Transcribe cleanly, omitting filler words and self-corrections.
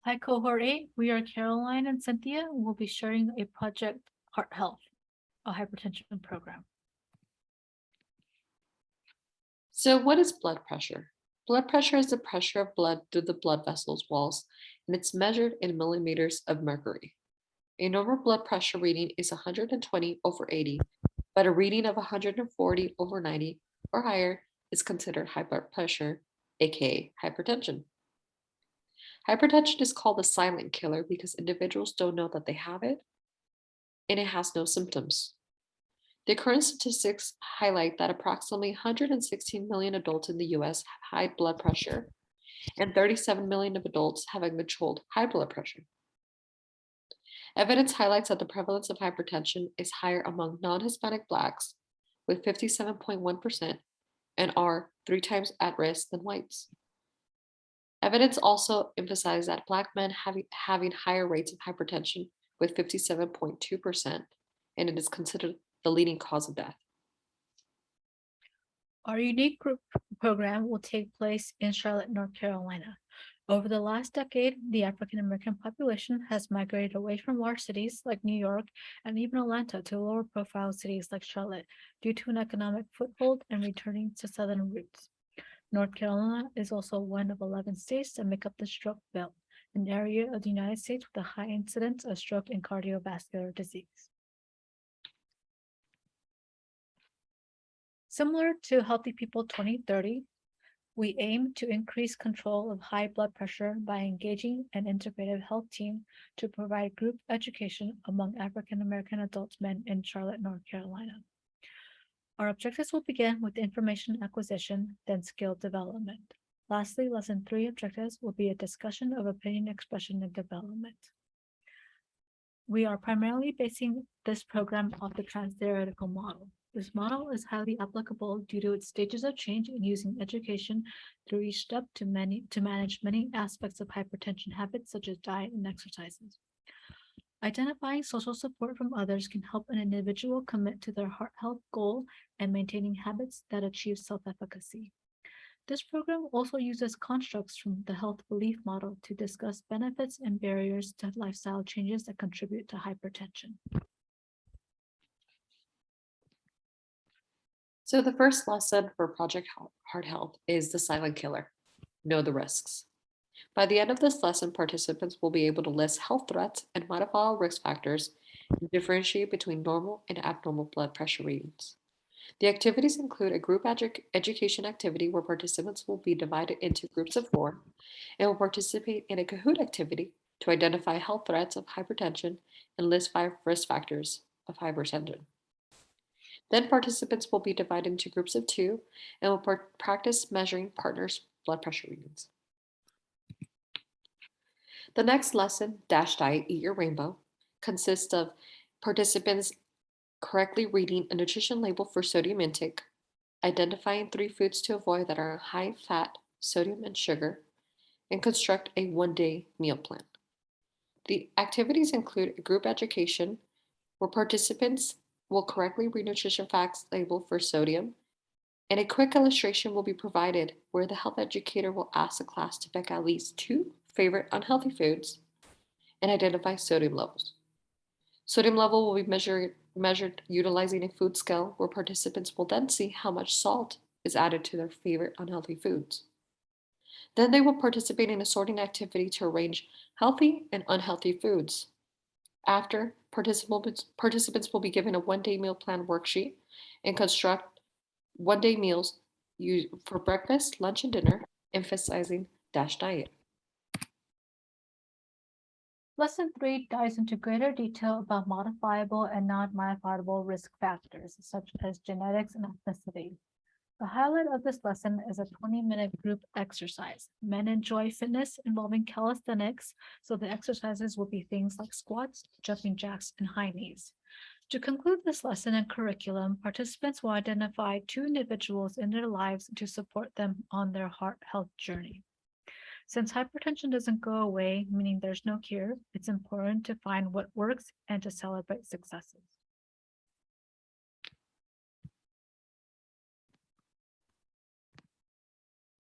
Hi, Cohort 8. We are Caroline and Cynthia, and we'll be sharing a project Heart Health, a hypertension program. So what is blood pressure? Blood pressure is the pressure of blood through the blood vessels walls, and it's measured in millimeters of mercury. A normal blood pressure reading is 120 over 80, but a reading of 140 over 90 or higher is considered high blood pressure, aka hypertension. Hypertension is called the silent killer because individuals don't know that they have it and it has no symptoms. The current statistics highlight that approximately 116 million adults in the US have high blood pressure, and 37 million of adults have uncontrolled high blood pressure. Evidence highlights that the prevalence of hypertension is higher among non Hispanic Blacks, with 57.1%, and are 3 times at risk than whites. Evidence also emphasizes that Black men having higher rates of hypertension, with 57.2%, and it is considered the leading cause of death. Our unique group program will take place in Charlotte, North Carolina. Over the last decade, the African American population has migrated away from large cities like New York and even Atlanta to lower profile cities like Charlotte due to an economic foothold and returning to Southern roots. North Carolina is also one of 11 states that make up the stroke belt, an area of the United States with a high incidence of stroke and cardiovascular disease. Similar to Healthy People 2030, we aim to increase control of high blood pressure by engaging an integrative health team to provide group education among African American adult men in Charlotte, North Carolina. Our objectives will begin with information acquisition, then skill development. Lastly, lesson 3 objectives will be a discussion of opinion expression and development. We are primarily basing this program off the trans-theoretical model. This model is highly applicable due to its stages of change in using education through each step to manage many aspects of hypertension habits such as diet and exercises. Identifying social support from others can help an individual commit to their heart health goal and maintaining habits that achieve self-efficacy. This program also uses constructs from the health belief model to discuss benefits and barriers to lifestyle changes that contribute to hypertension. So the first lesson for Project Heart Health is the silent killer. Know the risks. By the end of this lesson, participants will be able to list health threats and modifiable risk factors and differentiate between normal and abnormal blood pressure readings. The activities include a group education activity where participants will be divided into groups of 4 and will participate in a Kahoot activity to identify health threats of hypertension and list 5 risk factors of hypertension. Then participants will be divided into groups of 2 and will practice measuring partners' blood pressure readings. The next lesson, Dash Diet, Eat Your Rainbow, consists of participants correctly reading a nutrition label for sodium intake, identifying 3 foods to avoid that are high fat, sodium, and sugar, and construct a one-day meal plan. The activities include a group education where participants will correctly read nutrition facts label for sodium, and a quick illustration will be provided where the health educator will ask the class to pick at least 2 favorite unhealthy foods and identify sodium levels. Sodium level will be measured utilizing a food scale where participants will then see how much salt is added to their favorite unhealthy foods. Then they will participate in a sorting activity to arrange healthy and unhealthy foods. After, participants will be given a one-day meal plan worksheet and construct one-day meals for breakfast, lunch, and dinner, emphasizing Dash Diet. Lesson 3 dives into greater detail about modifiable and non-modifiable risk factors, such as genetics and ethnicity. The highlight of this lesson is a 20-minute group exercise. Men enjoy fitness involving calisthenics, so the exercises will be things like squats, jumping jacks, and high knees. To conclude this lesson and curriculum, participants will identify 2 individuals in their lives to support them on their heart health journey. Since hypertension doesn't go away, meaning there's no cure, it's important to find what works and to celebrate successes.